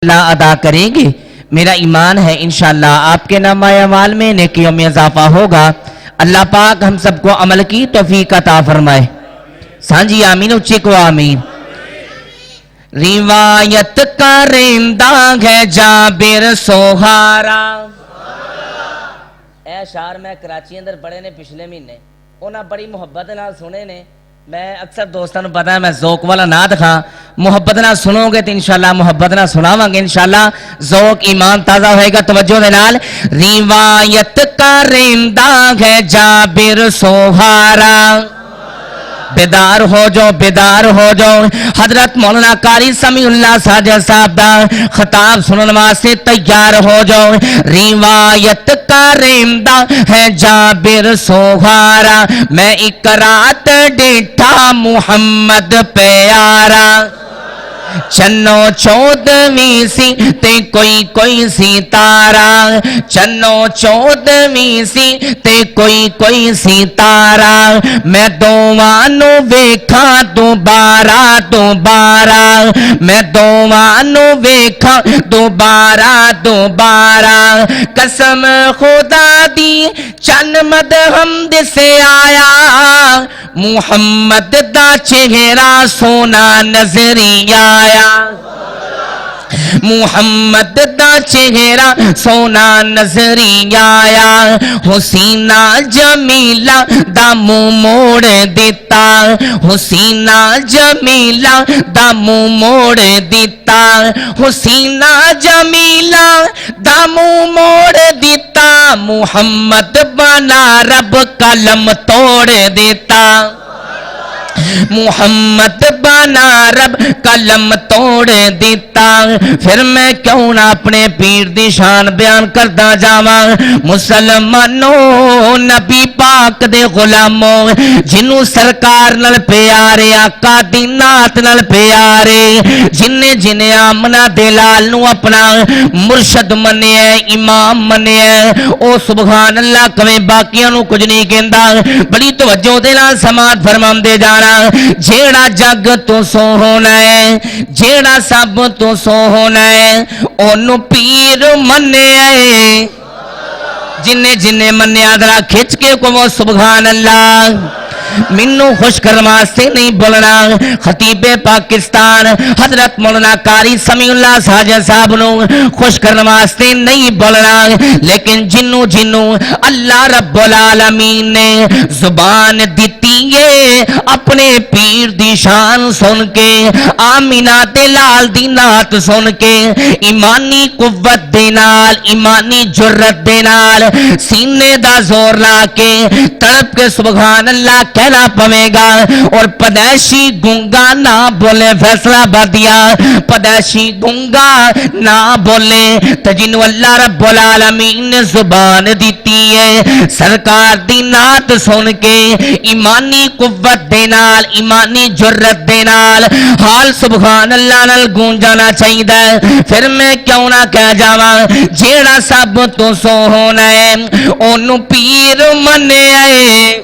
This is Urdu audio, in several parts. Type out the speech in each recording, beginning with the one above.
اللہ ادا کریں گے. میرا ایمان ہے انشاءاللہ آپ کے نامہ اعمال میں نیکیوں میں اضافہ ہوگا. اللہ پاک ہم سب کو عمل کی توفیق عطا فرمائے. سانجی آمین اچھی کو آمین. روایت کا رندہ ہے جابر سوہارا. اے اشعار میں کراچی اندر پڑھے نے پچھلے مہینے انہاں بڑی محبت نال سنے نے. میں اکثر دوستان پتا ہے میں ذوق والا نہ دکھا, محبت نہ سنو گے تو انشاءاللہ محبت نہ سناواں گے انشاءاللہ ذوق ایمان تازہ ہوئے گا. توجہ دے نال. روایت کا رندہ ہے جابر سوہارا, بیدار ہو جاؤ بیدار ہو جاؤ. حضرت مولانا قاری سمیع اللہ ساجد صاحب دا خطاب سنن واسطے تیار ہو جاؤ. روایت کا رندہ ہے جابر سوہارا, میں ایک رات ڈیٹھا محمد پیارا. چنو چودویں سی تے کوئی ستارہ, چنو چودویں سی تے کوئی ستارہ. میں دوانو ویکھا دوبارہ دوبارہ, میں دوانو ویکھا دوبارہ دوبارہ. قسم خدا دی چن مدحمد سے آیا, محمد دا چہرہ سونا نظری آیا. محمد دا چہرہ سونا نظری آیا. حسینہ جمیلہ دا منہ موڑ دیتا, حسینہ جمیلہ دا منہ موڑ دیتا, حسینہ جمیلہ دا منہ موڑ دیتا. محمد بنا رب قلم توڑ دیتا, محمد بنا رب قلم توڑ دیتا. پھر میں کیوں نہ اپنے پیر دی شان بیان کرتا جاواں. مسلمانوں نبی پاک دے غلاموں جنوں سرکار نال پیارے, آقا دی نات نال پیارے, جنہیں جنہیں آمنہ دلال نو اپنا مرشد منیا امام منیا, او سبحان اللہ کمیں باقیاں نو کچھ نہیں کہندا. بڑی توجہ دے نال سماعت فرمام دے جانا. جیڑا جگ تو سو ہونا ہے, جیڑا سب تو سو ہونا ہے, اونوں پیر منیا ہے. جنہیں جنہیں منیا درا کھچ کے کو وہ سبحان اللہ. منو خوش کرما سے نہیں بولنا. خطیب پاکستان حضرت مولانا قاری سمیع اللہ ساجد صاحب نو خوش کرما سے نہیں بولنا, لیکن جنوں جنوں اللہ رب العالمین نے زبان دیتی ہے اپنے پیر دی شان سن کے, آمینہ دلال دی نات سن کے, ایمانی قوت دے نال ایمانی جرت دے نال سینے دا زور لا کے تڑپ کے سبحان اللہ کہنا پوے گا. اور پدیشی گنگا نہ بولے فیصلہ بدیا, پدیشی گنگا نہ بولے تو جنوں اللہ رب العالمین نے زبان دیتی ہے سرکار دی نات سن کے ایمانی قوت دے نال ایمانی جرت دے نال حال سبحان اللہ نال گونجانا چاہیے. پھر میں کیوں نہ کہہ جاواں جیڑا سب تو سو ہونا ہے اونوں پیر منیا ہے,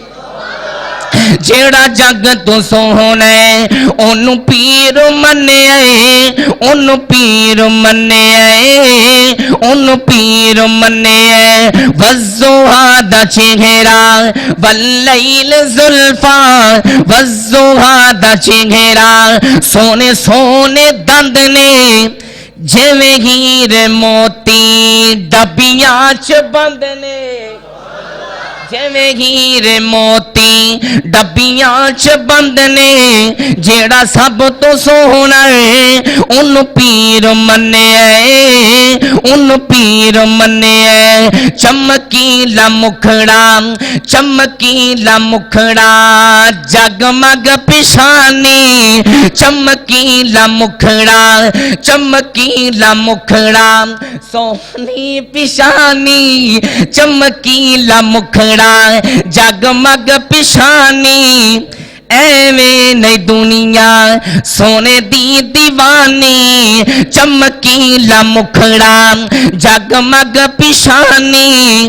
جیڑا جگ تو سو ہونا ہے اونوں پیر منیا ہے, اونوں پیر منیا ہے, اونوں پیر منیا ہے. والضحیٰ دا چہرہ واللیل زلفاں, والضحیٰ دا چہرہ سونے سونے دند نے, جویں ہیر موتی ڈبیاں چ بند نے, جویں ہیر موتی ڈبیاں چ بند نے. جیڑا سب تو سونا ہے ان پیر منیا ہے, ان پیر منیا ہے. چمکیلا مکھڑا چمکیلا مکھڑا جگمگ پیشانی, چمکیلا مکھڑا چمکیلا مکھڑا سونی پیشانی, چمکیلا مکھڑا جگمگ پیشانی. ایویں نہیں دنیا سونے دی دیوانی, چمکیلا مکھڑا جگمگ پیشانی.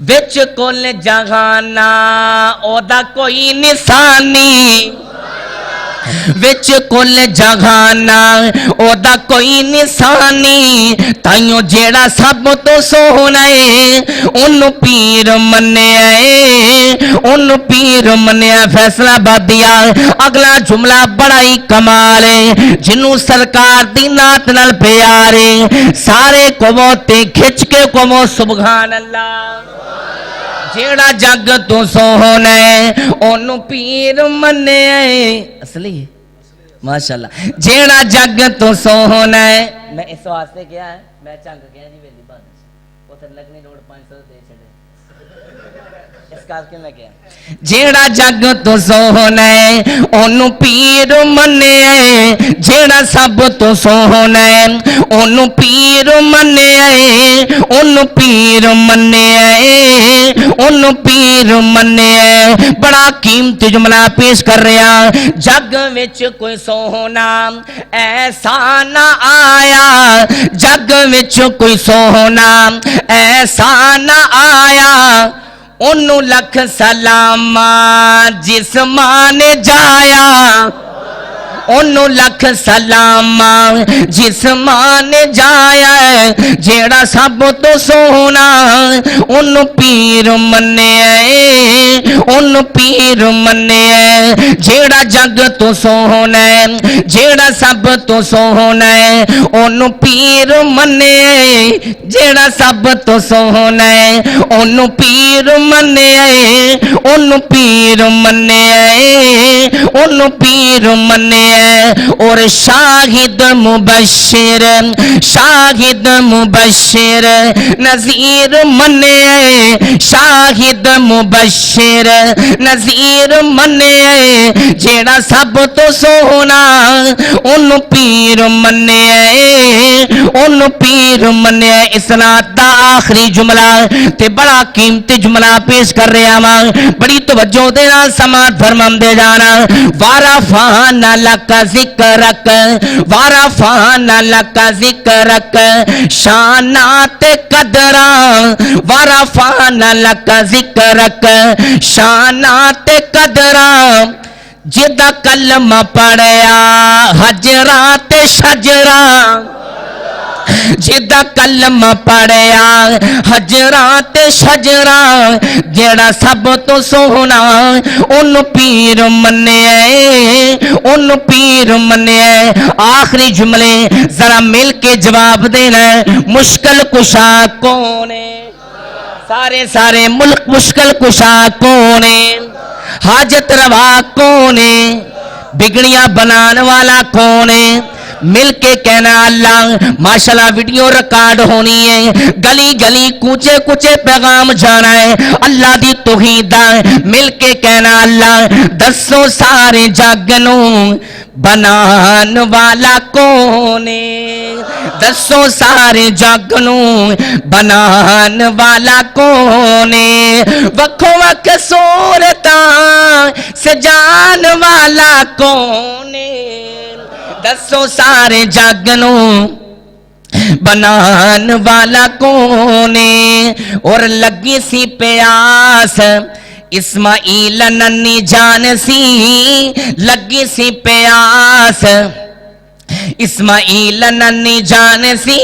وچ کل جہانا او دا کوئی نشانی, وچ کل جہانا او دا کوئی نسانی تائیوں جیڑا سب تو سونا ہے انہوں پیر منیا ہے انہوں پیر منیا فیصلہ آبادیا اگلا جملہ بڑا ہی کمال ہے جنوں سرکار دی نات نال پیارے سارے قوتے کھچ کے قومو سبحان اللہ جیڑا جگ تو سونا ہے انہوں پیر منیا ہے اصلی ماشاءاللہ جیڑا جگ تو سونا ہے میں اس واسطے کیا ہے میں چنگ کیا جی ویلی بات اتر لگنی روڈ 500 دے چھڑے اس کار کے میں کیا جیڑا جگ تو سونا ہے انہوں پیر منیا ہے جیڑا سب تو سونا ہے انہوں پیر منیا ہے انہوں پیر منیا ہے انہوں پیر منیا ہے بڑا قیمتی جملہ پیش کر رہا جگ وچ کوئی سونا ایسا نہ آیا جگ وچ کوئی سونا ایسا نہ آیا انہوں لکھ سلام جسمان جایا انہوں لکھ سلام جسمان جایا جیڑا سب تو سونا انہوں پیر منیا انہوں پیر منیا جیڑا جگ تو سونا جیڑا سب تو سونا انہوں پیر منیا جیڑا سب تو سونا انہوں پیر منیا انہوں پیر منیا انہوں پیر منیا اور شاہد مبشر نذیر منیا شاہد مبشر نذیر منیا جیڑا سب تو سونا انہوں پیر منیا انہوں پیر منیا اسناد دا آخری جملہ تے بڑا قیمتی جملہ پیش کر رہا ہاں بڑی توجہ دینا سماعت فرمام دے جانا وارفعنا لک ذکرک وارفعنا لک ذکرک شانات قدراں وارفعنا لک ذکرک شانات قدراں جدا کلمہ پڑھیا حجرات شجراں جدا کلمہ پڑھیا حجرات شجراں جیڑا سب تو سونا انہوں پیر منیا انہوں پیر منیا آخری جملے ذرا مل کے جواب دینا مشکل کشا کون ہے سارے ملک مشکل کشا کون ہے حاجت روا کون ہے بگڑیاں بنان والا کون ہے مل کے کہنا اللہ ماشاءاللہ ویڈیو ریکارڈ ہونی ہے گلی گلی کوچے کوچے پیغام جانا ہے اللہ دی توحید مل کے کہنا اللہ دسو سارے جگنوں بنان والا کون ہے دسو سارے جگنوں بنان والا کون ہے وکھو وکھ صورتاں سجان والا کون ہے دسو سارے جگنوں بنان والا کون ہے اور لگی سی پیاس اسماعیل ننی جان سی لگی سی پیاس اسماعیل ننی جان سی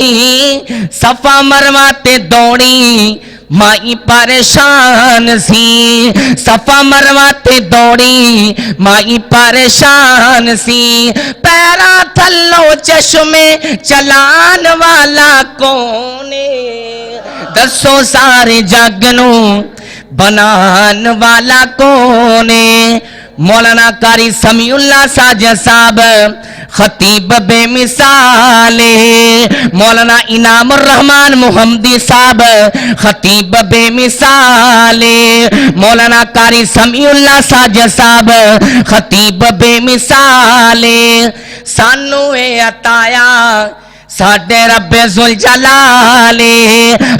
صفا مروا تے دوڑی مائی پریشان سی صفا مروا تے دوڑی مائی پریشان سی پیرا تھلو چشمے چلان والا کون ہے دسو سارے جگنوں بنان والا کون ہے مولانا قاری سمیع اللہ ساجد صاحب خطیب بے مثال مولانا انعام الرحمن محمدی صاحب خطیب بے مثال مولانا قاری سمیع اللہ ساجد صاحب خطیب بے مثال سانو اے عطایا ساڈے رب ذوالجلال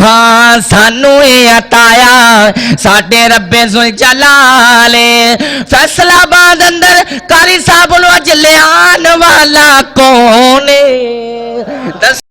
ہاں سانو اے عطایا ساڈے رب ذوالجلال فیصلہ آباد اندر قاری صاحب نو اج لیان والا کون ہے